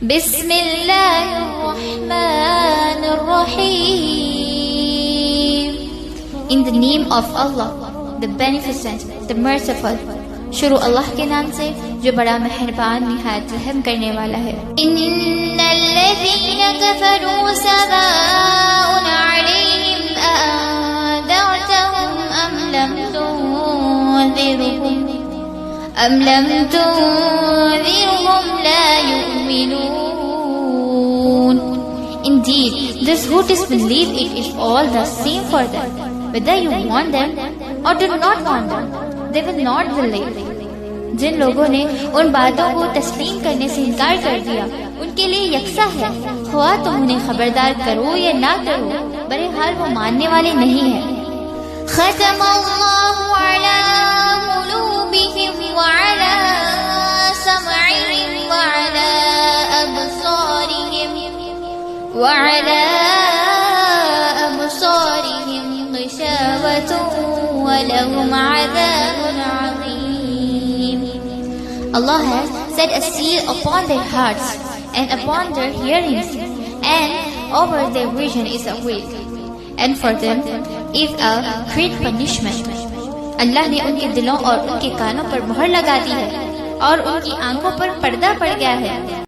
Bismillahirrahmanirrahim. In the name of Allah, the Beneficent, the Merciful. शुरू अल्लाह के नाम से जो बड़ा मेहरबान निहायत रहम करने वाला है। इन्नल्लज़ीना कफ़रू सवाउन अलैहिम अअंज़रतहुम अम लम तुनज़िरहुम ला युमिनून। Indeed, those who disbelieve it is all the same for them, whether you want them or do not want them. They will not believe. जिन लोगों ने उन बातों को तस्लीम करने से इनकार कर दिया, उनके लिए यकसा है, हुआ तुम उन्हें खबरदार करो या ना करो, बहरहाल वो मानने वाले नहीं है। खतमल्लाहु अला कुलूबिहिम व अला समइहिम व अला अबसारिहिम गिशावतुन व लहुम अज़ाबुन अज़ीम। Allah has set a seal upon their hearts and upon their hearings, and over their vision is a veil, and for them is a great punishment. अल्लाह ने उनके दिलों और उनके कानों पर मुहर लगा दी है और उनकी आंखों पर पर्दा पड़ गया है।